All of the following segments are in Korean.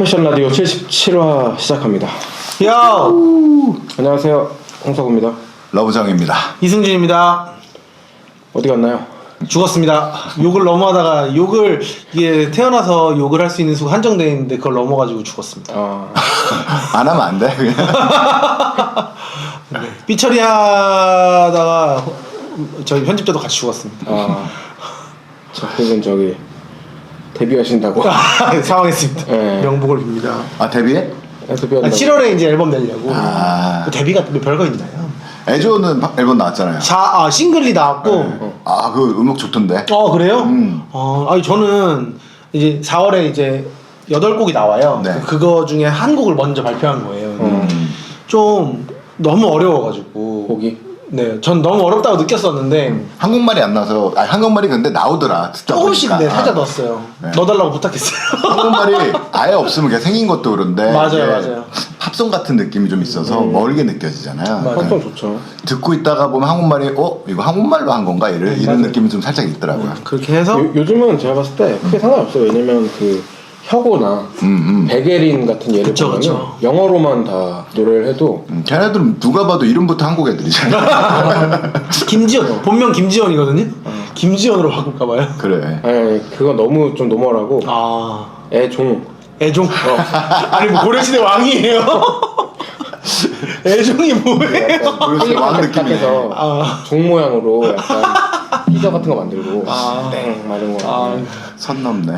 패션 라디오 77화 시작합니다. 야! 안녕하세요. 홍석우입니다. 러브정입니다. 이승준입니다. 어디 갔나요? 죽었습니다. 욕을 넘어하다가 이게 태어나서 욕을 할 수 있는 수가 한정되어 있는데 그걸 넘어가지고 죽었습니다. 안 하면 안 돼? 그냥. 네. 삐처리 하다가 저희 편집자도 같이 죽었습니다. 그분 저기 데뷔하신다고? 상황했습니다. 네. 명복을 빕니다. 아 데뷔해? 데뷔한다고? 7월에 이제 앨범 내려고. 아. 데뷔가 뭐 별거 있나요? 애조는 앨범 나왔잖아요. 싱글이 나왔고. 네. 그 음악 좋던데. 그래요? 아니 저는 이제 4월에 이제 8곡이 나와요. 네. 그거 중에 한 곡을 먼저 발표한 거예요. 좀 너무 어려워가지고 곡이? 네, 전 너무 어렵다고 느꼈었는데 한국말이 안 나와서 한국말이 근데 나오더라. 듣다 조금씩 보니까. 살짝 넣었어요. 네. 넣어달라고 부탁했어요. 한국말이 아예 없으면 그냥 생긴 것도 그런데 맞아요. 팝송 같은 느낌이 좀 있어서 멀게 느껴지잖아요. 맞아요. 팝송 좋죠. 듣고 있다가 보면 한국말이 이거 한국말로 한 건가 이런 맞아요. 느낌이 좀 살짝 있더라고요. 그렇게 해서 요즘은 제가 봤을 때 크게 상관없어요. 왜냐면 그 혁오나 베게린 같은 예를 그쵸, 보면 그쵸. 영어로만 다 노래를 해도 걔네들은 누가 봐도 이름부터 한국 애들이잖아. 김지연 본명 김지연이거든요. 김지연으로 바꿀까봐요. 그래. 아니 그거 너무 좀 노멀하고 애종 애종. 아니 뭐 고려시대 왕이에요. 애종이 뭐예요? 그래서 왕 느낌이네. 해서 종 모양으로 약간 피자 같은 거 만들고 땡 이런 거. 선 넘네.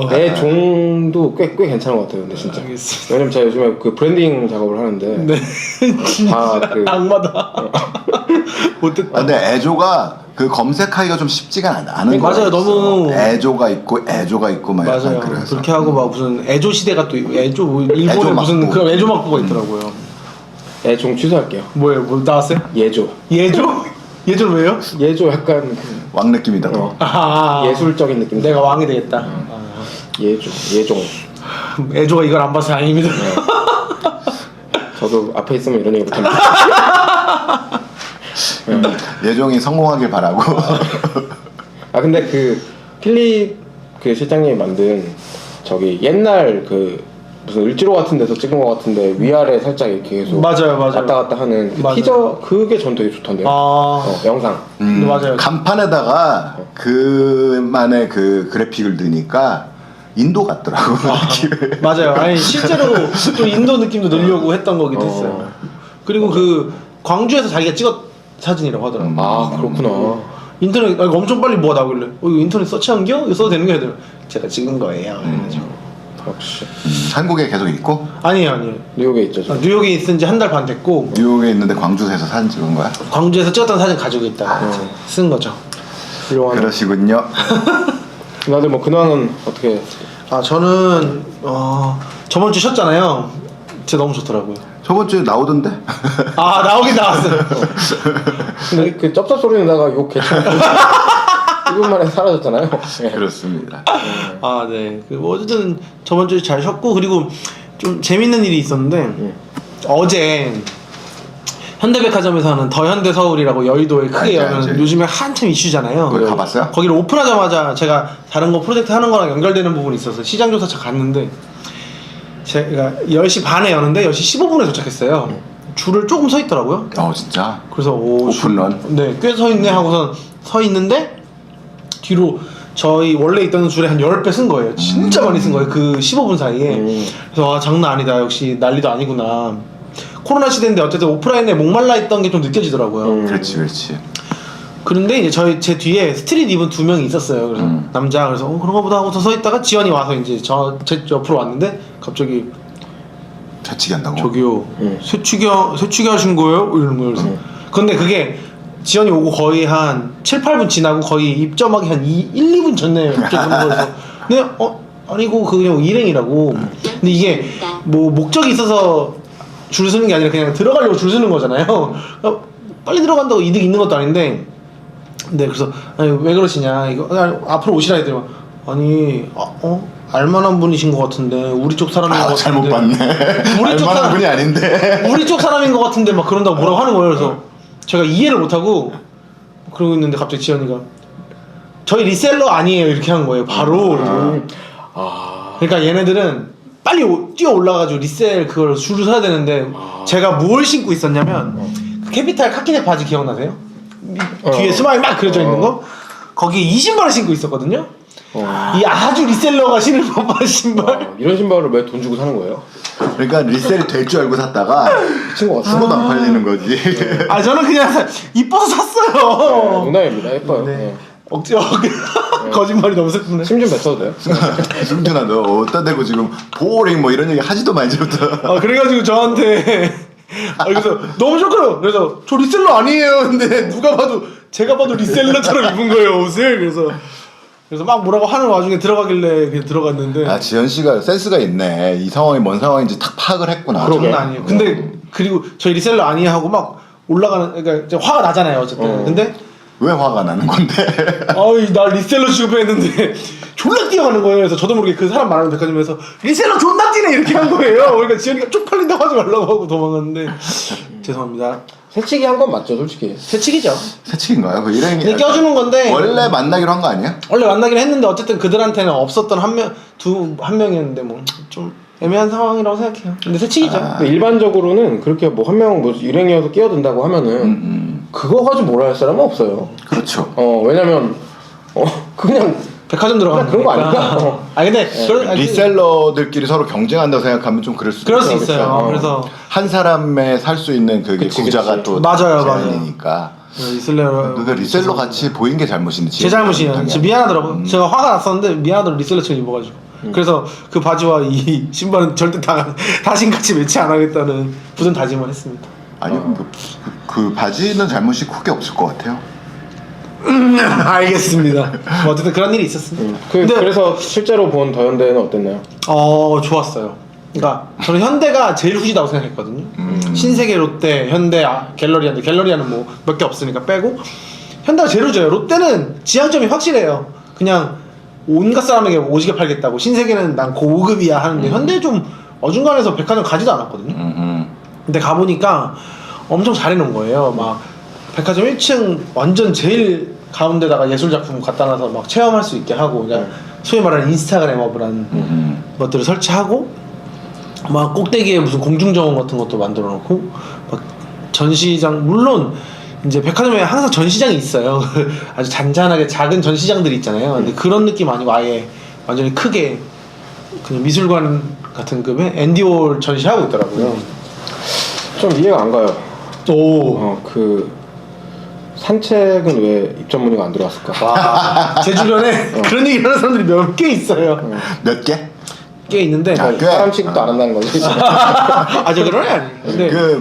내 종도 꽤 괜찮은 것 같아요. 근데 진짜. 알겠습니다. 왜냐면 제가 요즘에 그 브랜딩 작업을 하는데 네. 다 그 악마다. 못됐다. 근데 애조가 그 검색하기가 좀 쉽지가 않은 거 맞아요. 너무 애조가 있고 막 약간 맞아요. 그래서 그렇게 하고 막 무슨 애조 시대가 또 애조 뭐 일본에 애조 무슨 막부. 그 애조 막부가 있더라고요. 애종 취소할게요. 뭐예요? 뭐 나왔어요? 예조. 예조? 예조는 왜요? 예조 약간 왕 느낌이다. 더. 예술적인 느낌. 내가 왕이 되겠다. 예조. 예종. 애조가 이걸 안 봐서 다행입니다. 저도 앞에 있으면 이런 얘기 못합니다. 예종이 성공하길 바라고. 근데 그 필립 그 실장님이 만든 저기 옛날 그 무슨 을지로 같은 데서 찍은 것 같은데 위아래 살짝 이렇게 계속 맞아요. 왔다 갔다 하는 그 맞아요. 티저 그게 전 되게 좋던데요. 영상. 맞아요. 간판에다가 그만의 그 그래픽을 넣으니까 인도 같더라고. 맞아요. 아니 실제로 좀 인도 느낌도 넣으려고 했던 거기도 했어요. 그리고 그 광주에서 자기가 찍었 사진이라고 하더라고요. 그렇구나. 인터넷 엄청 빨리 뭐가 나오길래 이거 인터넷 서치한겨? 이거 써도 되는 게 아니라 제가 찍은 거예요. 역시. 한국에 계속 있고 아니에요. 뉴욕에 있죠. 저. 뉴욕에 있은 지 한 달 반 됐고 뉴욕에 있는데 광주에서 사진 찍은 거야? 광주에서 찍었던 사진 가지고 있다 쓴 거죠. 훌륭한. 그러시군요. 다들 뭐 근황은 어떻게? 저는 저번 주 쉬었잖아요. 진짜 너무 좋더라고요. 저번 주에 나오던데. 나오긴 나왔어요. 근데 그 쩝쩝 소리 내다가 욕 개처럼 1분 만에 사라졌잖아요. 그렇습니다. 네. 뭐 어쨌든 저번 주에 잘 쉬었고 그리고 좀 재밌는 일이 있었는데 어제 현대백화점에서 하는 더현대서울이라고 여의도에 크게 여는 요즘에 한참 이슈잖아요. 거기 가봤어요? 거기를 오픈하자마자 제가 다른 거 프로젝트 하는 거랑 연결되는 부분이 있어서 시장조사차 갔는데 제가 10시 반에 여는데 10시 15분에 도착했어요. 줄을 조금 서 있더라고요. 진짜? 그래서 오픈런? 네, 꽤 서 있네 하고선 서 있는데 뒤로 저희 원래 있던 줄에 한 10배 쓴 거예요. 진짜 많이 쓴 거예요. 그 15분 사이에. 그래서 장난 아니다. 역시 난리도 아니구나. 코로나 시대인데 어쨌든 오프라인에 목말라 있던 게 좀 느껴지더라고요. 그렇지. 그런데 이제 제 뒤에 스트릿 입은 2명이 있었어요. 그래서 남자. 그래서 그런가 보다 하고서 서 있다가 지연이 와서 이제 제 옆으로 왔는데 갑자기 자치기 한다고? 저기요 새치기 하신 거예요? 이러는 거예요. 그래서 근데 그게 지연이 오고 거의 한 7, 8분 지나고 거의 입점하기 한 1, 2분 전에 입점한 거여서 근데 아니고 그냥 일행이라고. 근데 이게 뭐 목적이 있어서 줄 서는 게 아니라 그냥 들어가려고 줄 서는 거잖아요. 빨리 들어간다고 이득 있는 것도 아닌데. 네, 그래서 아니, 왜 그러시냐 이거 앞으로 오시라 했더니 아니 알만한 분이신 것 같은데 우리 쪽 사람인 것 같은데 잘못 봤네. 우리 쪽 알만한 분이 아닌데 우리 쪽 사람인 것 같은데 막 그런다고 뭐라고 하는 거예요. 그래서 제가 이해를 못하고 그러고 있는데 갑자기 지연이가 저희 리셀러 아니에요 이렇게 한 거예요 바로. 그러니까 얘네들은 빨리 뛰어 올라가지고 리셀 그걸 줄을 서야 되는데 제가 뭘 신고 있었냐면 그 캐피탈 카키색 바지 기억나세요? 뒤에 스마일 막 그려져 있는 거 거기에 이 신발을 신고 있었거든요. 이 아주 리셀러가 신을 법한 신발. 이런 신발을 왜 돈 주고 사는 거예요? 그러니까 리셀이 될 줄 알고 샀다가 미친 것 같아. 수고도 안 팔리는 거지. 아 저는 그냥 이뻐서 샀어요. 농담입니다. 예뻐요. 네. 네. 억지로 거짓말이 너무 슬프네. 심 좀 뱉어도 돼요? 승준아 너 어디다 대고 지금 보링 뭐 이런 얘기 하지도 마 이제부터. 그래가지고 저한테 그래서 너무 쇼크요. 그래서 저 리셀러 아니에요. 근데 누가 봐도 제가 봐도 리셀러처럼 입은 거예요 옷을. 그래서 막 뭐라고 하는 와중에 들어가길래 그냥 들어갔는데. 아 지현 씨가 센스가 있네. 이 상황이 뭔 상황인지 탁 파악을 했구나. 장난 아니에요. 근데 그리고 저희 리셀러 아니에요 하고 막 올라가는 그러니까 이제 화가 나잖아요 어쨌든. 근데 왜 화가 나는 건데? 아이 나 리셀러 취급했는데 졸라 뛰어가는 거예요. 그래서 저도 모르게 그 사람 말하는 백화점에서 리셀러 존나 뛰네 이렇게 한 거예요. 그러니까 지현이가 쪽팔린다고 하지 말라고 하고 도망갔는데 죄송합니다. 새치기 한 건 맞죠, 솔직히. 새치기죠. 새치기인가요? 그 일행이 근데 껴주는 건데 원래 만나기로 한 거 아니야? 원래 만나긴 했는데 어쨌든 그들한테는 없었던 한 명이었는데 뭐 좀 애매한 상황이라고 생각해요. 근데 새치기죠. 근데 일반적으로는 그렇게 뭐 한 명 뭐 일행이어서 끼어든다고 하면은 그거 가지고 뭐라 할 사람은 없어요. 그렇죠. 왜냐면 그냥 백화점 들어가는 그런 거 거니까. 아닐까? 근데 리셀러들끼리 서로 경쟁한다고 생각하면 좀 그럴 수도 그럴 수 있죠. 있어요. 그래서 한 사람에 살 수 있는 그게 그치, 구자가 그치. 또 맞아요. 제한이니까. 리셀러 그러니까 리셀러 같이 보인 게 잘못이지. 제 잘못이에요. 진짜 미안하더라고요. 제가 화가 났었는데 미안하더라고 리셀러처럼 입어가지고. 그래서 그 바지와 이 신발은 절대 다신같이 매치 안 하겠다는 굳은 다짐을 했습니다. 아니 그 바지는 잘못이 크게 없을 것 같아요. 알겠습니다. 뭐 어쨌든 그런 일이 있었습니다. 그래서 실제로 본 더현대는 어땠나요? 좋았어요. 그러니까 저는 현대가 제일 후지다고 생각했거든요. 신세계, 롯데, 현대, 갤러리아인데 갤러리아는 뭐 몇 개 없으니까 빼고 현대가 제일 후져요. 롯데는 지향점이 확실해요. 그냥 온갖 사람에게 오지게 팔겠다고. 신세계는 난 고급이야 하는데 현대 좀 어중간해서 백화점 가지도 않았거든요. 근데 가보니까 엄청 잘해놓은 거예요. 막 백화점 1층 완전 제일 가운데다가 예술작품 갖다 놔서 막 체험할 수 있게 하고 그냥 소위 말하는 인스타그램업이라는 것들을 설치하고 막 꼭대기에 무슨 공중정원 같은 것도 만들어 놓고 막 전시장 물론 이제 백화점에 항상 전시장이 있어요. 아주 잔잔하게 작은 전시장들이 있잖아요. 근데 그런 느낌 아니고 아예 완전히 크게 그냥 미술관 같은 급의 앤디올 전시하고 있더라고요. 좀 이해가 안 가요. 그 산책은 왜 입점 문의가 안 들어왔을까? 와, 제 주변에 그런 얘기 하는 사람들이 몇 개 있어요. 몇 개? 꽤 있는데 사람 취급도 안 한다는 거지. 저 그런 애 아니에요. 근데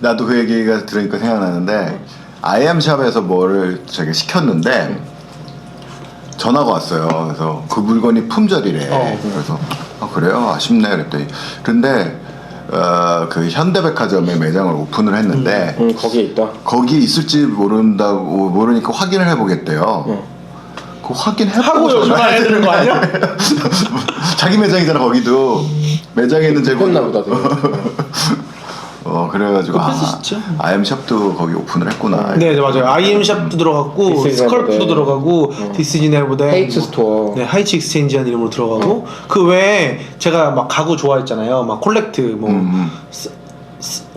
나도 그 얘기가 들으니까 생각나는데 아이엠샵에서 뭐를 저기 시켰는데 전화가 왔어요. 그래서 그 물건이 품절이래. 그래서 그래요? 아쉽네 그랬더니 근데 그 현대백화점에 매장을 오픈을 했는데 거기에 있다. 거기 있을지 모르니까 확인을 해보겠대요. 그 확인해보고 전화해야 되는 거 아니야? 자기 매장이잖아 거기도. 매장에 있는 했나 보다. 그래가지고 급했으시죠? 아이엠샵도 거기 오픈을 했구나. 네, 맞아요. 아이엠샵도 들어갔고 스컬프도 들어가고 디스니네보대 헤이츠 스토어. 네, 하이츠 익스체인지라는 이름으로 들어가고 그 외에 제가 막 가구 좋아했잖아요. 막 콜렉트 뭐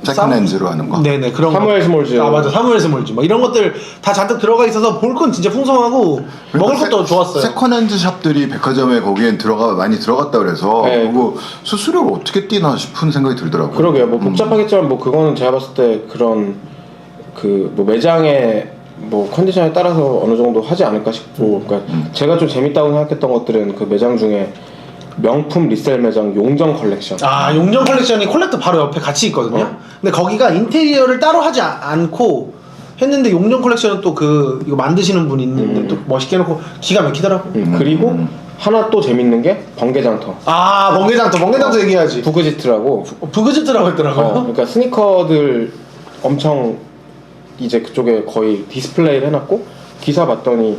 세컨핸즈로 하는 거. 네네 그런 사무엘 스몰즈. 맞아 사무엘 스몰즈 막 이런 것들 다 잔뜩 들어가 있어서 볼 건 진짜 풍성하고 먹을 것도 좋았어요. 세컨핸즈 샵들이 백화점에 거기엔 많이 들어갔다 그래서 네. 그거 수수료를 어떻게 띄나 싶은 생각이 들더라고요. 그러게요. 뭐 복잡하겠지만 뭐 그거는 제가 봤을 때 그런 그 뭐 매장의 뭐 컨디션에 따라서 어느 정도 하지 않을까 싶고, 그러니까 제가 좀 재밌다고 생각했던 것들은 그 매장 중에 명품 리셀 매장 용정 컬렉션. 용정 컬렉션이 콜렉트 바로 옆에 같이 있거든요. 근데 거기가 인테리어를 따로 하지 않고 했는데 용정 컬렉션은 또 이거 만드시는 분이 있는데 또 멋있게 해놓고 기가 막히더라고. 그리고 하나 또 재밌는 게 번개장터. 번개장터 얘기해야지. 부그지트라고. 부그지트라고 했더라고요. 그러니까 스니커들 엄청 이제 그쪽에 거의 디스플레이를 해놨고 기사 봤더니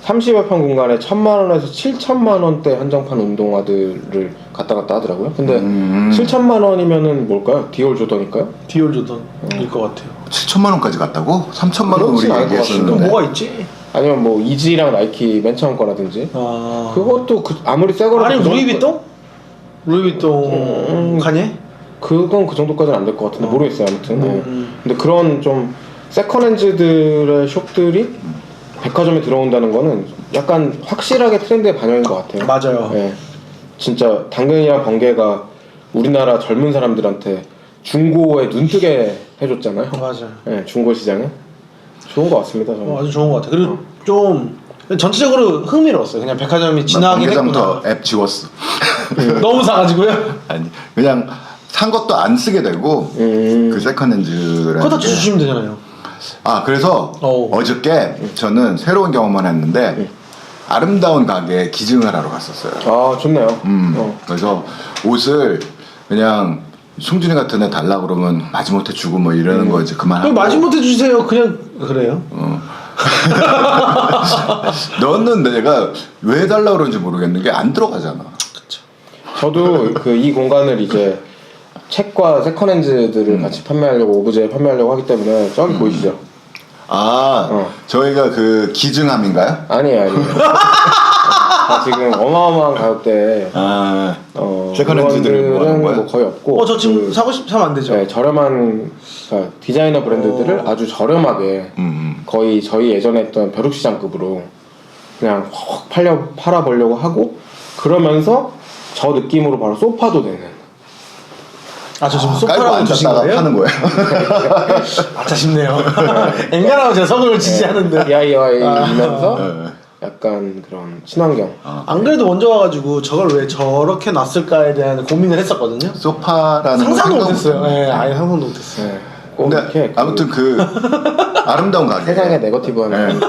30여 평 공간에 1,000만원에서 7,000만원대 한정판 운동화들을 갔다 갔다 하더라고요. 근데 7,000만원이면은 뭘까요? 디올 조던일까요? 디올 조던일 것 같아요. 7천만 원까지 갔다고? 3천만 원 우리 그렇진 않을 것 얘기했었는데. 뭐가 있지? 아니면 뭐 이지랑 나이키 맨 처음 거라든지 아. 그것도 아무리 새 거라도 아니 그 정도- 루이비통? 루이비통 가니? 그건 그 정도까지는 안 될 것 같은데 모르겠어요 아무튼. 네. 음. 근데 그런 좀 세컨핸즈들의 숍들이 백화점에 들어온다는 거는 약간 확실하게 트렌드에 반영인 것 같아요. 맞아요. 네. 진짜 당근이랑 번개가 우리나라 젊은 사람들한테 중고에 눈뜨게 해줬잖아요. 맞아요. 네, 중고 시장에 좋은 것 같습니다. 저는. 아주 좋은 것 같아. 그리고 좀 전체적으로 흥미로웠어요. 그냥 백화점이 지나긴 번개상터 했구나. 앱 지웠어. 너무 사가지고요. 아니 그냥 산 것도 안 쓰게 되고 그 세컨핸즈라는 그거 다 게. 주시면 되잖아요. 아 그래서 어우. 어저께 저는 새로운 경험을 했는데 아름다운 가게에 기증을 하러 갔었어요. 아 좋네요. 그래서 옷을 그냥 승준이 같은 애 달라 그러면 마지못해 주고 뭐 이러는 거 이제 그만하고. 그럼 마지못해 주세요. 그냥 그래요. 너는 내가 왜 달라 그런지 모르겠는 게 안 들어가잖아. 저도 그 이 공간을 이제 책과 세컨핸즈들을 같이 판매하려고 오브제 판매하려고 하기 때문에 저기 보이시죠? 아 저희가 그 기증함인가요? 아니에요. 다 지금 어마어마한 가격대에 아 세컨핸즈들을 뭐 하는 물건들은 거야? 뭐 거의 없고 저 지금 사면 안 되죠. 네, 저렴한 그러니까 디자이너 브랜드들을 아주 저렴하게 거의 저희 예전에 했던 벼룩시장급으로 그냥 확 팔아보려고 하고 그러면서 저 느낌으로 바로 소파도 되는 저 지금 깔고 소파라고 주신 앉았다가 거예요? 파는 거예요. 아차 싶네요. 엔간하면 제가 성을 지지 않는데. DIY이면서 네. 약간 그런 친환경 안 그래도 먼저 와가지고 저걸 왜 저렇게 놨을까에 대한 고민을 했었거든요. 소파라는 걸 상상도 생각 못했어요. 못했네. 네, 아예 상상도 못했어요. 네. 꼭 근데 이렇게 아무튼 그 아름다운 가게 세상에 네거티브한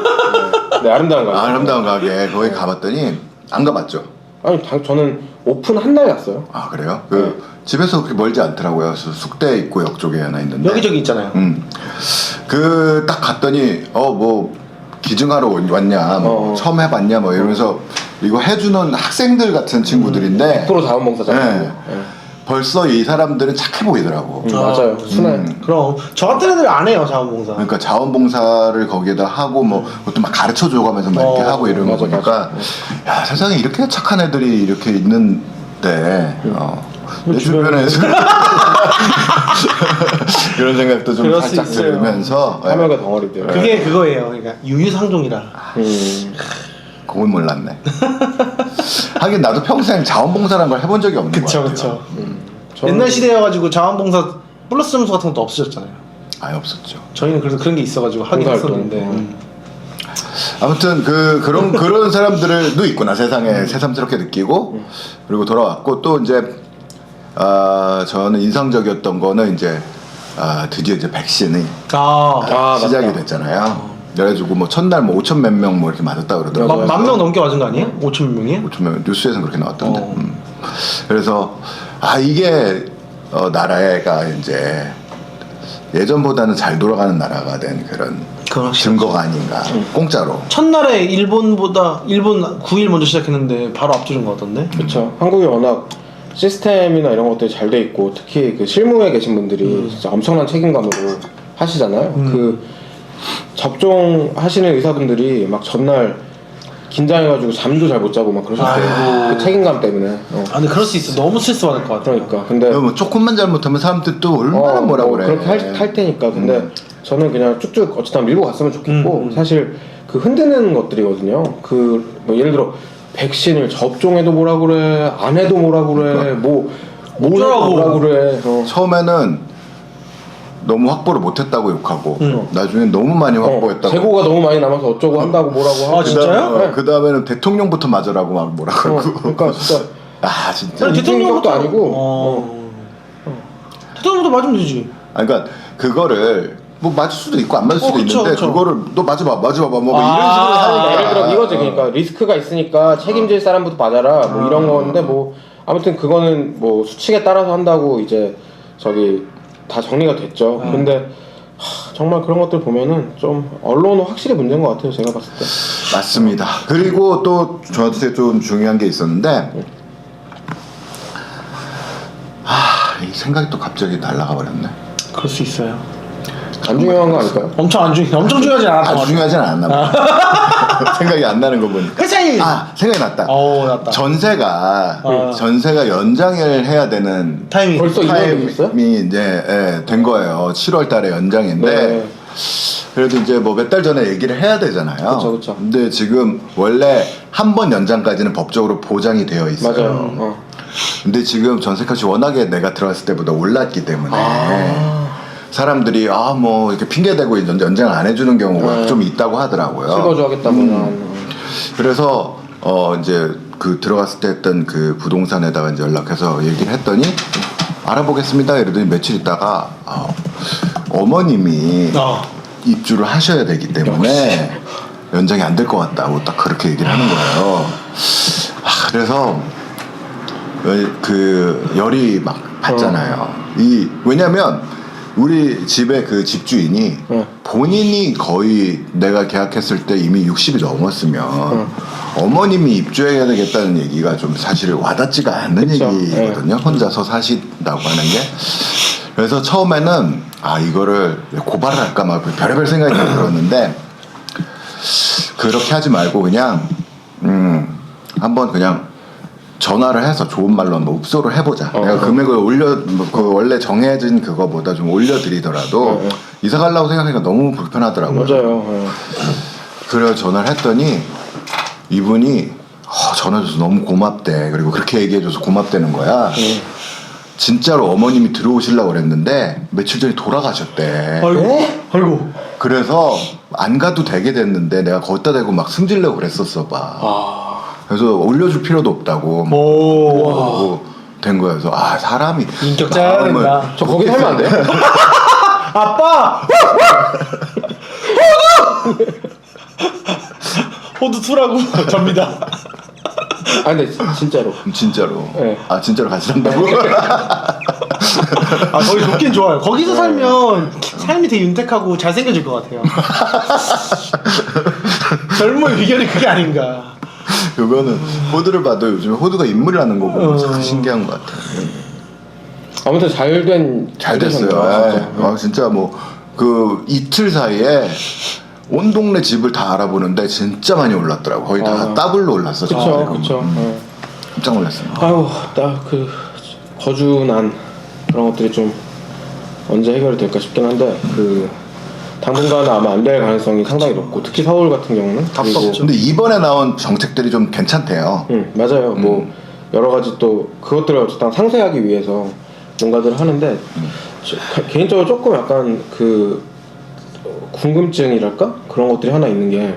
네, 아름다운 거 아름다운 가게 거기 가봤더니 안 가봤죠? 아니 저는 오픈 한 날 갔어요. 아 그래요? 그 집에서 그렇게 멀지 않더라고요. 그래서 숙대 입구역 쪽에 하나 있는데 여기저기 있잖아요. 그 딱 갔더니 뭐 기증하러 왔냐 뭐 처음 해봤냐 뭐 이러면서 이거 해주는 학생들 같은 친구들인데 100% 자원봉사자거든요. 네. 벌써 이 사람들은 착해 보이더라고. 맞아요. 순해. 그럼 저 같은 애들 안 해요 자원봉사. 그러니까 자원봉사를 거기에다 하고 뭐 그것도 막 가르쳐 줘가면서 막 이렇게 하고 이러는 거 맞아, 보니까 야 세상에 이렇게 착한 애들이 이렇게 있는데 내 주변에서 이런 생각도 좀 그럴 수 살짝 있어요. 들으면서 화면과 덩어리들. 그게 그거예요. 그러니까 유유상종이라. 그건 몰랐네. 하긴 나도 평생 자원봉사라는 걸 해본 적이 없는 것 그쵸 같아요. 그쵸. 옛날 시대여가지고 자원봉사 플러스 점수 같은 것도 없어졌잖아요. 아예 없었죠. 저희는 그래서 그런 게 있어가지고 하긴 봉사활동. 했었는데. 아무튼 그런 사람들도 있구나 세상에 새삼스럽게 느끼고 그리고 돌아왔고 또 이제 저는 인상적이었던 거는 이제 드디어 이제 백신이 시작이 맞다. 됐잖아요. 그래가지고 뭐 첫날 뭐 5천 몇 명 뭐 이렇게 맞았다 그러더라고요. 만 명 넘게 맞은 거 아니에요? 5천 명이에요? 5천 명 뉴스에서 그렇게 나왔던데. 그래서 이게 나라가 이제 예전보다는 잘 돌아가는 나라가 된 그런 그건 확실하죠. 증거가 아닌가. 공짜로. 첫날에 일본 9일 먼저 시작했는데 바로 앞지른 거 같던데? 그렇죠. 한국이 워낙 시스템이나 이런 것들이 잘 돼 있고 특히 그 실무에 계신 분들이 진짜 엄청난 책임감으로 하시잖아요. 그 접종하시는 의사분들이 막 전날 긴장해가지고 잠도 잘 못 자고 막 그러셨대요. 그 책임감 때문에. 근데 그럴 수 있어. 너무 스트레스 받을 것 같아. 그러니까 근데 뭐 조금만 잘못하면 사람들 또 얼마나 뭐라 그래. 그렇게 할 테니까. 근데 저는 그냥 쭉쭉 어쨌든 밀고 갔으면 좋겠고 사실 그 흔드는 것들이거든요. 그 뭐 예를 들어 백신을 접종해도 뭐라 그래, 안 해도 뭐라 그래, 뭐 어쩌라고. 뭐라 그래. 처음에는 너무 확보를 못했다고 욕하고 나중엔 너무 많이 확보했다고. 재고가 너무 많이 남아서 어쩌고 한다고 뭐라고 하고. 진짜요? 네. 그 다음에는 대통령부터 맞으라고 막 뭐라 그러고. 그러니까 진짜 진짜. 아니, 대통령도 아니고. 대통령부터 맞으면 되지. 그러니까 그거를 뭐 맞을 수도 있고 안 맞을 수도 그쵸, 있는데 그쵸. 그거를 너 맞아봐 뭐 이런 식으로 하니까 예를 들어 이거지. 그러니까 리스크가 있으니까 책임질 사람부터 맞아라 뭐 이런 건데 뭐 아무튼 그거는 뭐 수칙에 따라서 한다고 이제 저기 다 정리가 됐죠. 근데 정말 그런 것들 보면은 좀 언론은 확실히 문제인 것 같아요. 제가 봤을 때. 맞습니다. 그리고 또 저한테 좀 중요한 게 있었는데 이 생각이 또 갑자기 날아가 버렸네. 그럴 수 있어요. 안 중요한 거 아닐까요? 엄청 중요하진 않았던 것 아주 같아. 중요하진 않았나 봐. 생각이 안 나는 거 보니까. 회사 일. 생각이 났다. 났다. 전세가 연장을 해야 되는 타이밍. 벌써 2년이 됐어요? 타임이 이제 된 거예요. 7월 달에 연장인데 네. 그래도 이제 뭐 몇 달 전에 얘기를 해야 되잖아요. 그쵸. 근데 지금 원래 한 번 연장까지는 법적으로 보장이 되어 있어요. 맞아요. 근데 지금 전세값이 워낙에 내가 들어갔을 때보다 올랐기 때문에 사람들이 뭐 이렇게 핑계 대고 연장을 안 해주는 경우가 네. 좀 있다고 하더라고요. 실거주 하겠다거나. 그래서 이제 그 들어갔을 때 했던 그 부동산에다가 이제 연락해서 얘기를 했더니 알아보겠습니다 이러더니 며칠 있다가 어머님이 입주를 하셔야 되기 때문에 연장이 안 될 것 같다고 딱 그렇게 얘기를 하는 거예요. 그래서 그 열이 막 받잖아요. 왜냐면 우리 집의 그 집주인이 본인이 거의 내가 계약했을 때 이미 60이 넘었으면 어머님이 입주해야 되겠다는 얘기가 좀 사실 와닿지가 않는 그쵸. 얘기거든요. 혼자서 사신다고 하는 게. 그래서 처음에는 이거를 고발을 할까 막 별의별 생각이 들었는데 그렇게 하지 말고 그냥 한번 그냥 전화를 해서 좋은 말로 한번 읍소를 해보자. 내가 금액을 그 원래 정해진 그거보다 좀 올려드리더라도 이사 가려고 생각하니까 너무 불편하더라고요. 맞아요. 그래서 전화를 했더니 이분이 전화줘서 너무 고맙대. 그리고 그렇게 얘기해줘서 고맙다는 거야. 진짜로 어머님이 들어오시려고 그랬는데 며칠 전에 돌아가셨대. 아이고. 그래서 안 가도 되게 됐는데 내가 거기다 대고 막 승질내고 그랬었어 봐. 그래서 올려줄 필요도 없다고 오. 된 거예요. 그래서 사람이 인격자야 마음을 된다. 저 거기 살면 안 돼요? 아빠! 호두 투라고 접니다. 근데 진짜로. 진짜로. 네. 진짜로 같이 산다고? 거기 좋긴 좋아요. 거기서 살면 삶이 되게 윤택하고 잘생겨질 것 같아요. 젊은 의견이 그게 아닌가. 그거는 호두를 봐도 요즘에 호두가 인물이라는 거 보면 참 신기한 것 같아요. 아무튼 잘 됐어요. 되셨네요, 진짜 뭐 그 이틀 사이에 온 동네 집을 다 알아보는데 진짜 많이 올랐더라고. 거의 다 더블로 올랐어. 그쵸. 깜짝 놀랐습니다. 아유, 나 그 거주난 그런 것들이 좀 언제 해결이 될까 싶긴 한데 당분간은 아마 안 될 가능성이 상당히 높고 특히 서울 같은 경우는 답답죠. 근데 이번에 나온 정책들이 좀 괜찮대요. 맞아요. 뭐 여러 가지 또 그것들을 어쨌든 상쇄하기 위해서 뭔가들 하는데 개인적으로 조금 약간 궁금증이랄까 그런 것들이 하나 있는 게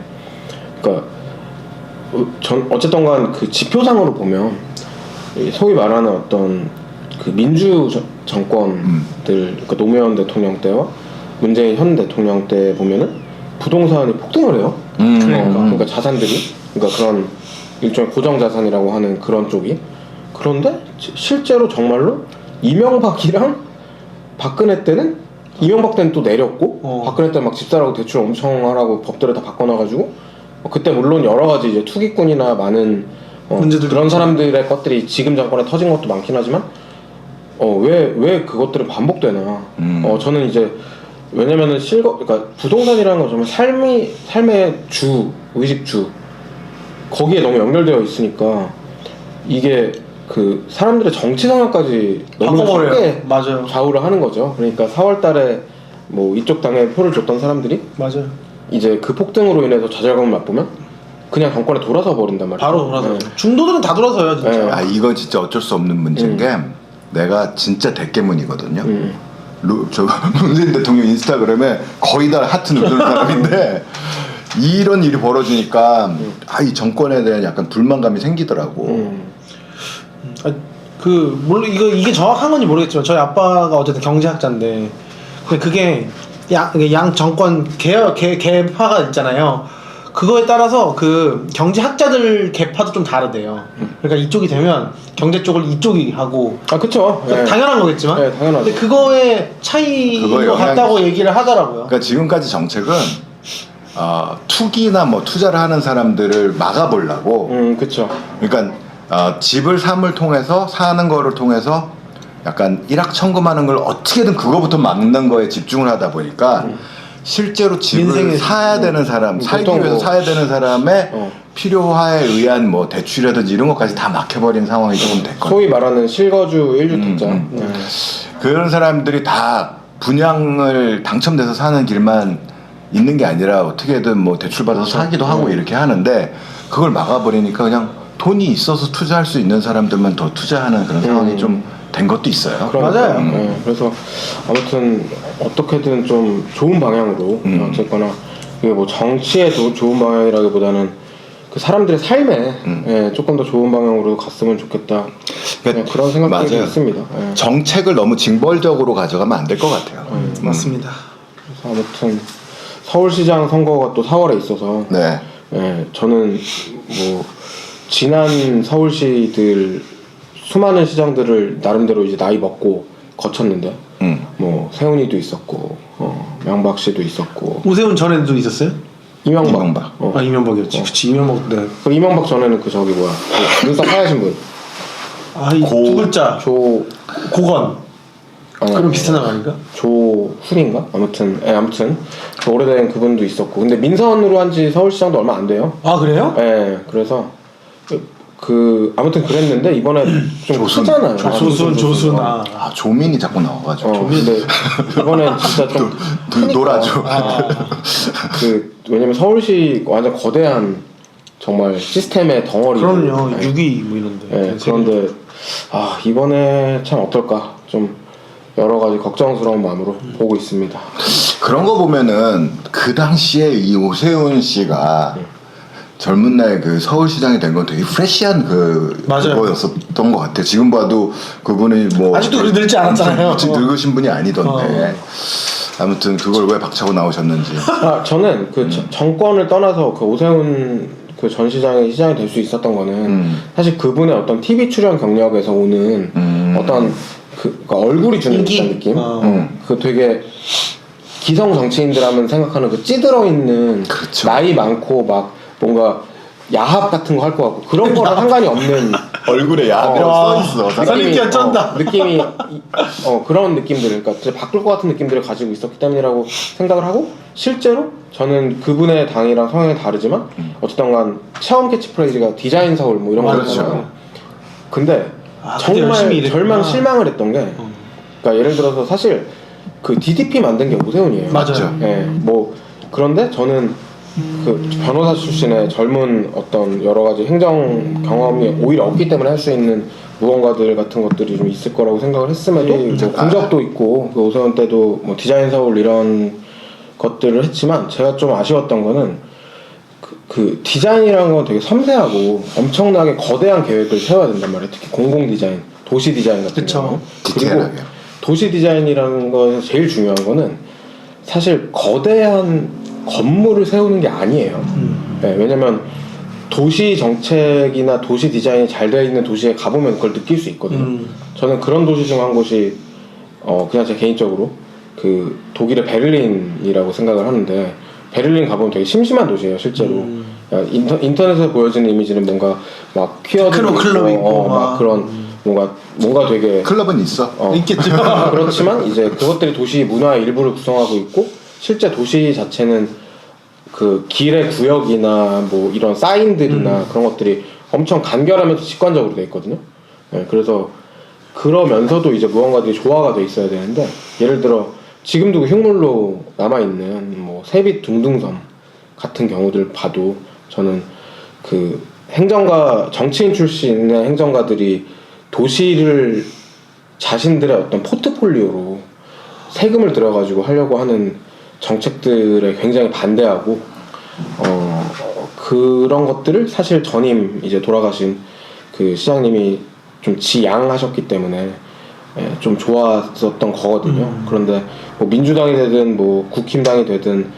그러니까 어쨌든간 그 지표상으로 보면 소위 말하는 어떤 그 민주 정권들 그러니까 노무현 대통령 때와 문재인 현 대통령 때 보면은 부동산이 폭등을 해요. 그러니까 자산들이 그러니까 그런 일종의 고정 자산이라고 하는 그런 쪽이 그런데 실제로 정말로 이명박이랑 박근혜 때는 이명박 때는 또 내렸고 박근혜 때는 막 집사라고 대출 엄청 하라고 법들을 다 바꿔놔가지고 그때 물론 여러 가지 이제 투기꾼이나 많은 그런 사람들의 것들이 지금 정권에 터진 것도 많긴 하지만 왜 그것들은 반복되나 저는 이제 왜냐면은 그러니까 부동산이라는 건 정말 삶의 의식주 거기에 너무 연결되어 있으니까 이게 그 사람들의 정치 성향까지 너무 쉽게 맞아요. 좌우를 하는 거죠. 그러니까 4월달에 뭐 이쪽 당에 표를 줬던 사람들이 맞아요. 이제 그 폭등으로 인해서 좌절감을 맛보면 그냥 정권에 돌아서 버린단 말이에요. 바로 돌아서요. 중도들은 다 돌아서요, 진짜. 이거 진짜 어쩔 수 없는 문제인 게 내가 진짜 대깨문이거든요. 문재인 대통령 인스타그램에 거의 다 하트 누르는 사람인데 이런 일이 벌어지니까 이 정권에 대한 약간 불만감이 생기더라고. 물론 이게 정확한 건지 모르겠지만 저희 아빠가 어쨌든 경제학자인데 그게 양 정권 개파가 있잖아요. 그거에 따라서 그 경제학자들 개파도 좀 다르대요. 그러니까 이쪽이 되면 경제 쪽을 이쪽이 하고 그쵸. 그러니까 당연한 거겠지만 네, 당연하죠. 근데 그거의 차이인 것 같다고 얘기를 하더라고요. 그러니까 지금까지 정책은 투기나 뭐 투자를 하는 사람들을 막아보려고 그쵸. 그러니까 집을 사는 거를 통해서 약간 일확천금하는 걸 어떻게든 그거부터 막는 거에 집중을 하다 보니까 실제로 집을 민생의- 사야 되는 사람, 살기 보통 위해서 뭐- 사야 되는 사람의 어. 필요화에 의한 뭐 대출이라든지 이런 것까지 다 막혀버린 상황이 조금 됐거든요. 소위 말하는 실거주 1주택자. 그런 사람들이 다 분양을 당첨돼서 사는 길만 있는 게 아니라 어떻게든 뭐 대출 받아서 사기도 하고 이렇게 하는데 그걸 막아버리니까 그냥 돈이 있어서 투자할 수 있는 사람들만 더 투자하는 그런 상황이 좀 된 것도 있어요. 맞아요. 그래서 아무튼 어떻게든 좀 좋은 방향으로 어쨌거나 이게 뭐 정치에 좋은 방향이라기보다는 그 사람들의 삶에 예, 조금 더 좋은 방향으로 갔으면 좋겠다. 그냥 그런 생각들이 맞아요. 있습니다. 예. 정책을 너무 징벌적으로 가져가면 안 될 것 같아요. 맞습니다. 그래서 아무튼 서울시장 선거가 또 4월에 있어서 네. 예, 저는 뭐 지난 서울시들 수많은 시장들을 나름대로 이제 나이 먹고 거쳤는데 뭐 세훈이도 있었고 명박 씨도 있었고 오세훈 전에도 있었어요? 이명박. 어. 아 이명박이었지. 그치 이명박. 네. 그 이명박 전에는 그 저기 뭐야 그 눈썹 하얘신 분 아이 고- 두 글자. 조 고건. 아니, 그럼 아니, 비슷한 거 아닌가? 조훈인가? 아무튼 그 오래된 그분도 있었고 근데 민선으로 한지 서울시장도 얼마 안 돼요. 아 그래요? 예, 그래서 그 아무튼 그랬는데 이번에 좀 크잖아요. 조순. 아. 아 조민이 자꾸 나와가지고 근데 이번엔 진짜 좀 크니까. 놀아줘. 그 왜냐면 서울시 완전 거대한 정말 시스템의 덩어리. 그럼요. 6위 뭐 이런데. 예, 그런데 이번에 참 어떨까 좀 여러 가지 걱정스러운 마음으로 보고 있습니다. 그런 거 보면은 그 당시에 이 오세훈 씨가 젊은 나이에 그 서울시장이 된 건 되게 프레시한 맞아요. 그거였었던 것 같아요. 지금 봐도 그분이 뭐 아직도 그렇게 늙지 않았잖아요. 늙으신 분이 아니던데. 아무튼 그걸 왜 박차고 나오셨는지. 저는 그 정권을 떠나서 그 오세훈 그 전 시장이 될 수 있었던 거는 사실 그분의 어떤 TV 출연 경력에서 오는 어떤 그러니까 얼굴이 주는 인기? 듯한 느낌. 어. 그 되게 기성 정치인들 하면 생각하는 그 찌들어 있는 그렇죠. 나이 많고 막 뭔가 야합 같은 거 할 것 같고 그런 거랑 상관이 없는 얼굴에 야합이라고 써있어. 살림기가 쩐다. 느낌이 그런 느낌들을 그러니까 진짜 바꿀 것 같은 느낌들을 가지고 있었기 때문이라고 생각을 하고 실제로 저는 그분의 당이랑 성향이 다르지만 어쨌든 간 체험 캐치프레이즈가 디자인 서울 뭐 이런 그렇죠. 거잖아요. 근데 그때 열심히 정말 일했구나. 실망을 했던 게 그러니까 예를 들어서 사실 그 DDP 만든 게 오세훈이에요. 맞아요. 예, 뭐 그런데 저는 그 변호사 출신의 젊은 어떤 여러 가지 행정 경험이 오히려 없기 때문에 할 수 있는 무언가들 같은 것들이 좀 있을 거라고 생각을 했음에도 뭐 공적도 있고 그 오세훈 때도 뭐 디자인 서울 이런 것들을 했지만 제가 좀 아쉬웠던 거는 그 디자인이라는 건 되게 섬세하고 엄청나게 거대한 계획을 세워야 된단 말이에요. 특히 공공 디자인, 도시 디자인 같은 그쵸. 경우. 그리고 디테일하게. 도시 디자인이라는 거에서 제일 중요한 거는 사실 거대한 건물을 세우는 게 아니에요. 네, 왜냐면 도시 정책이나 도시 디자인이 잘 되어 있는 도시에 가보면 그걸 느낄 수 있거든요. 저는 그런 도시 중 한 곳이 그냥 제 개인적으로 그 독일의 베를린이라고 생각을 하는데 베를린 가보면 되게 심심한 도시예요, 실제로. 인터넷에 보여지는 이미지는 뭔가 막 퀴어들 클럽 있고 막 그런 뭔가 되게 클럽은 있어. 있겠죠. 그렇지만 이제 그것들이 도시 문화의 일부를 구성하고 있고 실제 도시 자체는 그 길의 구역이나 뭐 이런 사인들이나 그런 것들이 엄청 간결하면서 직관적으로 돼 있거든요. 네, 그래서 그러면서도 이제 무언가들이 조화가 돼 있어야 되는데 예를 들어 지금도 그 흉물로 남아 있는 뭐 세빛 둥둥섬 같은 경우들 봐도 저는 그 행정가 정치인 출신의 행정가들이 도시를 자신들의 어떤 포트폴리오로 세금을 들여가지고 하려고 하는 정책들에 굉장히 반대하고 그런 것들을 사실 전임 이제 돌아가신 그 시장님이 좀 지양하셨기 때문에 좀 좋았었던 거거든요. 그런데 뭐 민주당이 되든 뭐 국힘당이 되든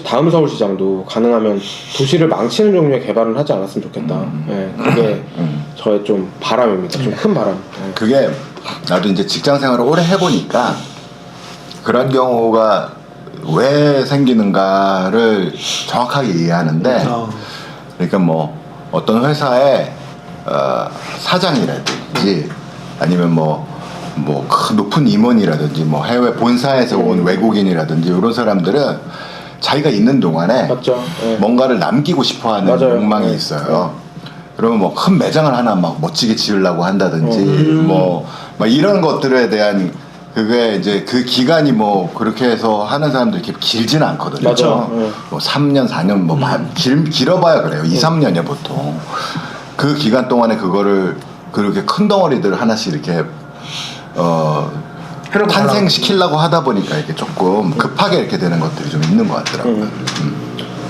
다음 서울시장도 가능하면 도시를 망치는 종류의 개발은 하지 않았으면 좋겠다. 그게 저의 좀 바람입니다. 좀 큰 바람. 그게 나도 이제 직장 생활을 오래 해보니까 그런 경우가 왜 생기는가를 정확하게 이해하는데 그러니까 뭐 어떤 회사의 사장이라든지 아니면 뭐 뭐 높은 임원이라든지 뭐 해외 본사에서 온 외국인이라든지 이런 사람들은 자기가 있는 동안에 맞죠. 예. 뭔가를 남기고 싶어하는 맞아요. 욕망이 네. 있어요. 그러면 뭐 큰 매장을 하나 막 멋지게 지으려고 한다든지 뭐 막 이런 것들에 대한 그게 이제 그 기간이 뭐 그렇게 해서 하는 사람들이 이렇게 길지는 않거든요. 맞죠. 네. 뭐 3년, 4년 뭐 길어봐야 그래요. 2, 3년이야 보통. 그 기간 동안에 그거를 그렇게 큰 덩어리들 하나씩 이렇게 탄생시키려고 하다 보니까 이게 조금 급하게 이렇게 되는 것들이 좀 있는 것 같더라고요.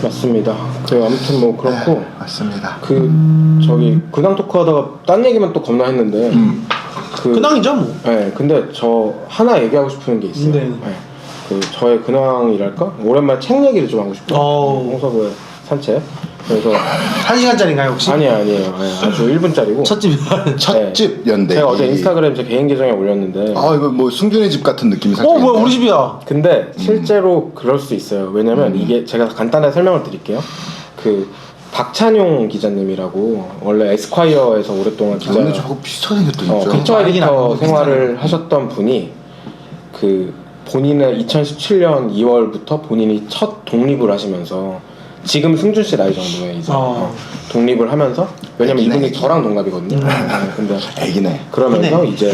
맞습니다. 그 아무튼 뭐 그렇고 네, 맞습니다. 그 저기 근황 토크 하다가 딴 얘기만 또 겁나 했는데 그 근황이죠 뭐. 네, 근데 저 하나 얘기하고 싶은 게 있어요. 네. 네. 그 저의 근황이랄까? 오랜만에 책 얘기를 좀 하고 싶어요. 홍서구의 산책. 그래서 1시간짜리인가요 혹시? 아니에요. 네, 아주 1분짜리고. 첫집. 첫집 연대. 제가 어제 인스타그램 제 개인 계정에 올렸는데. 아 이거 뭐 승준의 집 같은 느낌이 살짝. 뭐야 우리 집이야. 근데 실제로 그럴 수 있어요. 왜냐면 이게 제가 간단하게 설명을 드릴게요. 그 박찬용 기자님이라고 원래 에스콰이어에서 오랫동안 기자. 근데 저거 비슷하게 생겼다 진짜. 피처 알긴 에디터 알고 생활을 하셨던 분이 그 본인의 2017년 2월부터 본인이 첫 독립을 하시면서 지금 승준 씨 나이 정도에 이제 독립을 하면서 왜냐면 애기네, 이분이 애기. 저랑 동갑이거든요. 근데 애기네. 그러면서 이제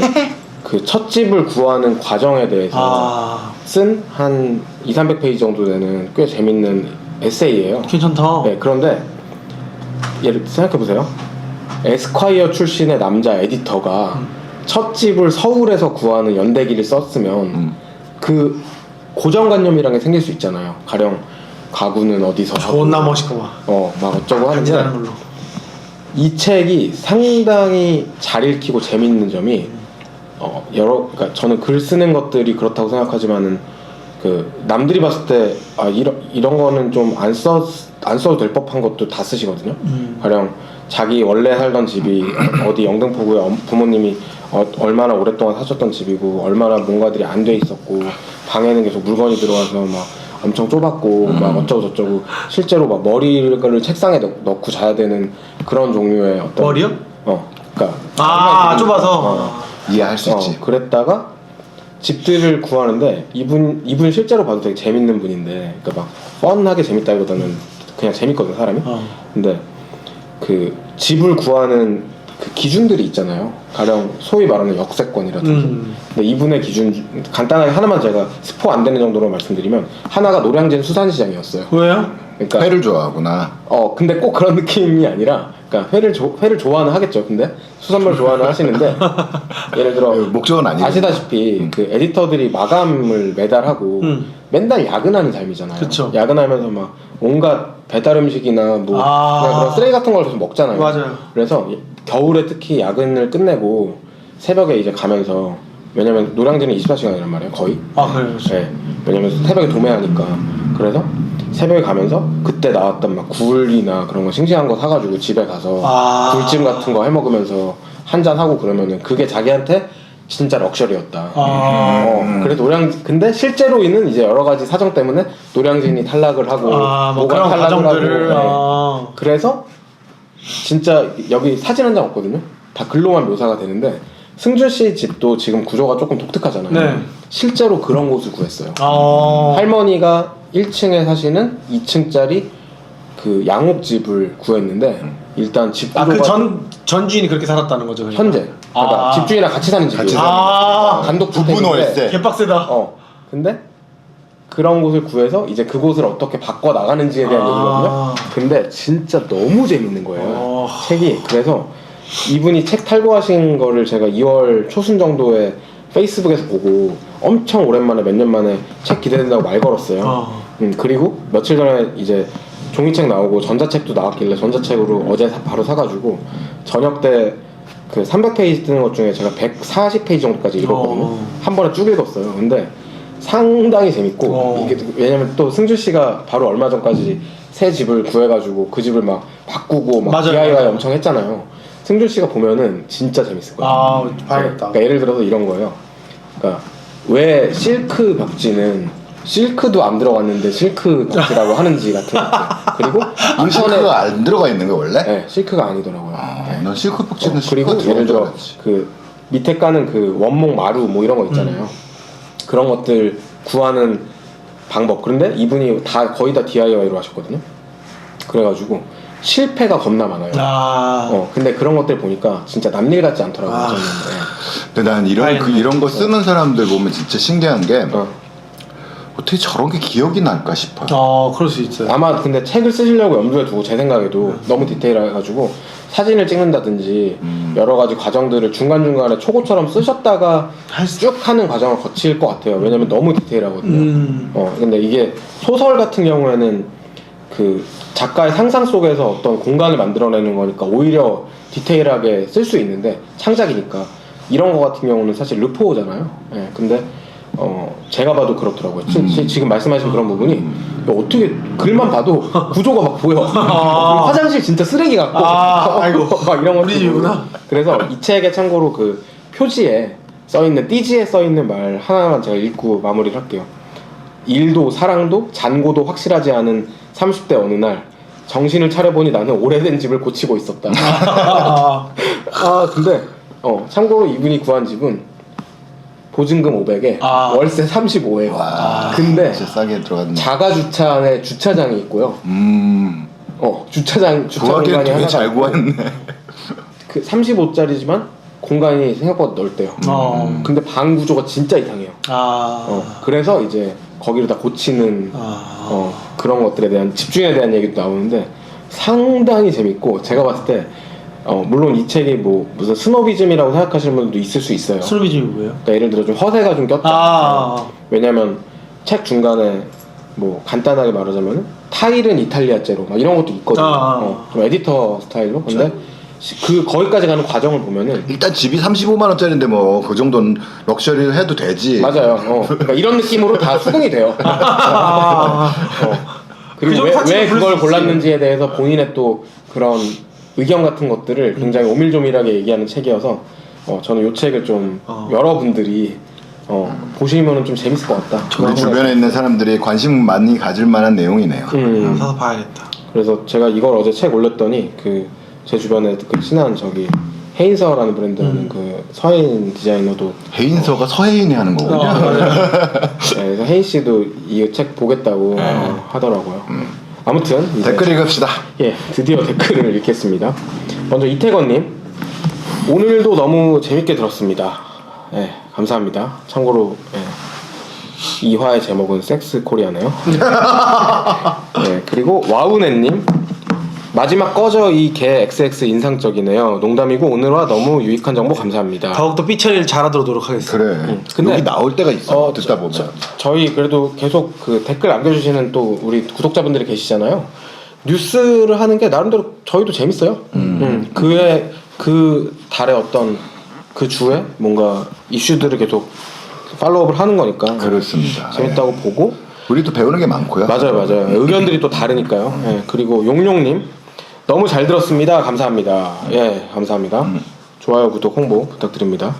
그 첫 집을 구하는 과정에 대해서 쓴 한 200~300페이지 정도 되는 꽤 재밌는 에세이예요. 괜찮다. 네, 그런데 예를 생각해 보세요. 에스콰이어 출신의 남자 에디터가 첫 집을 서울에서 구하는 연대기를 썼으면 그 고정관념이라는 게 생길 수 있잖아요. 가령 가구는 어디서 존나 멋있구만. 막 어쩌고 하는데 간지나는 걸로. 이 책이 상당히 잘 읽히고 재밌는 점이 그러니까 저는 글 쓰는 것들이 그렇다고 생각하지만은 그 남들이 봤을 때 이런 거는 좀 안 써도 될 법한 것도 다 쓰시거든요. 가령 자기 원래 살던 집이 어디 영등포구에 부모님이 얼마나 오랫동안 사셨던 집이고 얼마나 뭔가들이 안 돼 있었고 방에는 계속 물건이 들어와서 막 엄청 좁았고 막 어쩌고 저쩌고 실제로 막 머리를 책상에 넣고 자야 되는 그런 종류의 어떤 머리요? 그러니까 좁아서. 이해할 수 있지. 그랬다가 집들을 구하는데 이분 실제로 봐도 되게 재밌는 분인데 그러니까 막 뻔하게 재밌다기보다는 그냥 재밌거든 사람이. 근데 그 집을 구하는 그 기준들이 있잖아요. 가령 소위 말하는 역세권이라든지. 근데 이분의 기준 간단하게 하나만 제가 스포 안 되는 정도로 말씀드리면 하나가 노량진 수산시장이었어요. 왜요? 그러니까 회를 좋아하구나. 근데 꼭 그런 느낌이 아니라 그러니까 회를 좋아는 하겠죠. 근데 수산물 좋아는 하시는데 예를 들어 목적은 아니고 아시다시피 그 에디터들이 마감을 매달 하고 맨날 야근하는 삶이잖아요. 그쵸. 야근하면서 막 온갖 배달 음식이나 뭐 그냥 그런 쓰레기 같은 걸 계속 먹잖아요. 맞아요. 그래서 겨울에 특히 야근을 끝내고 새벽에 이제 가면서 왜냐면 노량진은 24시간이란 말이에요. 거의. 그래요. 네. 왜냐면 새벽에 도매하니까. 그래서 새벽에 가면서 그때 나왔던 막 굴이나 그런 거 싱싱한 거 사가지고 집에 가서 굴찜 같은 거 해먹으면서 한잔 하고 그러면은 그게 자기한테 진짜 럭셔리였다. 그래서 근데 실제로는 이제 여러 가지 사정 때문에 노량진이 탈락을 하고 뭐가 탈락을 하고 그래서 진짜 여기 사진 한 장 없거든요. 다 글로만 묘사가 되는데 승준 씨 집도 지금 구조가 조금 독특하잖아요. 네. 실제로 그런 곳을 구했어요. 할머니가 1층에 사시는 2층짜리 그 양옥집을 구했는데 일단 집 구조가 전 주인이 그렇게 살았다는 거죠. 그러니까. 현재 그러니까 집주인이랑 같이 사는 집이에요. 단독 부분 주택인데 월세. 개빡세다. 근데 그런 곳을 구해서 이제 그곳을 어떻게 바꿔 나가는지에 대한 얘기거든요. 근데 진짜 너무 재밌는 거예요. 책이. 그래서 이분이 책 탈고하신 거를 제가 2월 초순 정도에 페이스북에서 보고 엄청 오랜만에 몇 년 만에 책 기대된다고 말 걸었어요. 그리고 며칠 전에 이제 종이책 나오고 전자책도 나왔길래 전자책으로 어제 바로 사가지고 저녁 때 그 300페이지 뜨는 것 중에 제가 140페이지 정도까지 읽었거든요. 한 번에 쭉 읽었어요. 근데 상당히 재밌고 이게 왜냐면 또 승주 씨가 바로 얼마 전까지 새 집을 구해가지고 그 집을 막 바꾸고 막 DIY 엄청 했잖아요. 승준 씨가 보면은 진짜 재밌을 거예요. 봐야겠다. 그러니까 예를 들어서 이런 거예요. 그러니까 왜 실크 벽지는 실크도 안 들어갔는데 실크 벽지라고 하는지 같은 거. 그리고 실크가 안 들어가 있는 거 원래? 네, 실크가 아니더라고요. 난 실크 벽지는 그리고 예를 들어 그 밑에 까는 그 원목 마루 뭐 이런 거 있잖아요. 그런 것들 구하는 방법. 그런데 이분이 거의 다 DIY로 하셨거든요. 그래가지고 실패가 겁나 많아요. 근데 그런 것들 보니까 진짜 남일 같지 않더라고요. 저는. 근데 난 이런 거 쓰는 사람들 보면 진짜 신기한 게 어. 어떻게 저런 게 기억이 날까 싶어요. 그럴 수 있어요. 아마 근데 책을 쓰시려고 염두에 두고 제 생각에도 너무 디테일해가지고 사진을 찍는다든지 여러 가지 과정들을 중간중간에 초고처럼 쓰셨다가 쭉 하는 과정을 거칠 것 같아요. 왜냐면 너무 디테일하거든요. 근데 이게 소설 같은 경우에는 그 작가의 상상 속에서 어떤 공간을 만들어내는 거니까 오히려 디테일하게 쓸 수 있는데 창작이니까 이런 거 같은 경우는 사실 르포잖아요. 근데 제가 봐도 그렇더라고요. 지금 말씀하신 그런 부분이 어떻게 글만 봐도 구조가 막 보여. 화장실 진짜 쓰레기 같고 아이고. 막 이런 우리 집이구나. 그래서 이 책에 참고로 그 표지에 써있는 띠지에 써있는 말 하나만 제가 읽고 마무리를 할게요. 일도 사랑도 잔고도 확실하지 않은 30대 어느 날 정신을 차려보니 나는 오래된 집을 고치고 있었다. 근데 참고로 이분이 구한 집은 보증금 500에 월세 35에. 근데 진짜 싸게 들어갔네. 자가 주차 안에 주차장이 있고요. 주차 구하기엔 공간이 되게 하나가 잘 있고, 구했네. 그 35짜리지만 공간이 생각보다 넓대요. 근데 방 구조가 진짜 이상해요. 그래서 이제 거기를 다 고치는 그런 것들에 대한 집중에 대한 얘기도 나오는데 상당히 재밌고 제가 봤을 때 물론 이 책이 뭐 무슨 스노비즘이라고 생각하시는 분들도 있을 수 있어요. 스노비즘이 뭐예요? 그러니까 예를 들어 좀 허세가 좀 꼈다. 왜냐면 책 중간에 뭐 간단하게 말하자면 타일은 이탈리아제로 막 이런 것도 있거든요. 좀 에디터 스타일로. 근데 거기까지 가는 과정을 보면은 일단 집이 35만 원짜리인데 뭐 그 정도는 럭셔리를 해도 되지. 맞아요. 그러니까 이런 느낌으로 다 수긍이 돼요. 그리고 왜 그걸 골랐는지에 대해서 본인의 또 그런 의견 같은 것들을 굉장히 오밀조밀하게 얘기하는 책이어서 저는 이 책을 좀 여러분들이 보시면은 좀 재밌을 것 같다. 우리 주변에 있는 사람들이 관심 많이 가질 만한 내용이네요. 사서 봐야겠다. 그래서 제가 이걸 어제 책 올렸더니 제 주변에 그 친한 헤인서라는 브랜드라는 그 서해인 디자이너도 헤인서가 서해인이 하는 거군요. 그래서 혜인 씨도 이 책 보겠다고 하더라고요. 아무튼 이제 댓글 읽읍시다. 드디어 댓글을 읽겠습니다. 먼저 이태건님, 오늘도 너무 재밌게 들었습니다. 감사합니다. 참고로 이 화의 제목은 섹스 코리아네요. 그리고 와우네님, 마지막 꺼져 이 개 XX 인상적이네요. 농담이고 오늘화 너무 유익한 정보 감사합니다. 더욱더 삐처리를 잘하도록 노력하겠습니다. 그래. 근데 여기 나올 때가 있어. 듣다 보면. 저희 그래도 계속 그 댓글 남겨주시는 또 우리 구독자분들이 계시잖아요. 뉴스를 하는 게 나름대로 저희도 재밌어요. 그 달에 어떤 그 주에 뭔가 이슈들을 계속 팔로우업을 하는 거니까 그렇습니다. 재밌다고 보고 우리도 배우는 게 많고요. 맞아요. 의견들이 또 다르니까요. 그리고 용용님, 너무 잘 들었습니다. 감사합니다. 감사합니다. 좋아요, 구독, 홍보 부탁드립니다.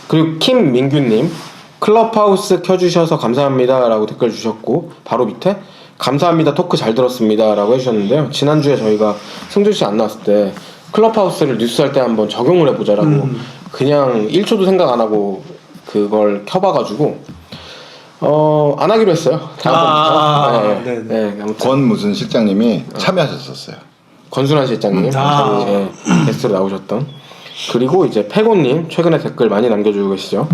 그리고 김민규님, 클럽하우스 켜주셔서 감사합니다 라고 댓글 주셨고 바로 밑에 감사합니다, 토크 잘 들었습니다 라고 해주셨는데요. 지난주에 저희가 승준씨 안 나왔을 때 클럽하우스를 뉴스할 때 한번 적용을 해보자 라고 그냥 1초도 생각 안 하고 그걸 켜봐가지고 안 하기로 했어요. 아무튼 권 무슨 실장님이 참여하셨었어요. 권순환 실장님 게스트로 나오셨던. 그리고 이제 패고님, 최근에 댓글 많이 남겨주고 계시죠.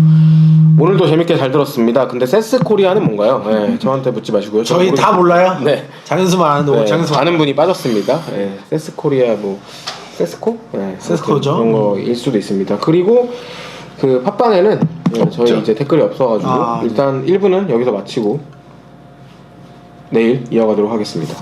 오늘도 재밌게 잘 들었습니다. 근데 세스코리아는 뭔가요? 저한테 묻지 마시고요. 저희 다 몰라요. 장윤수만 아는데 장윤수 아는 분이 빠졌습니다. 세스코리아 세스코? 세스코죠. 그런 거일 수도 있습니다. 그리고 그 팟빵에는 저희 이제 댓글이 없어가지고 일단 1부는 여기서 마치고 내일 이어가도록 하겠습니다.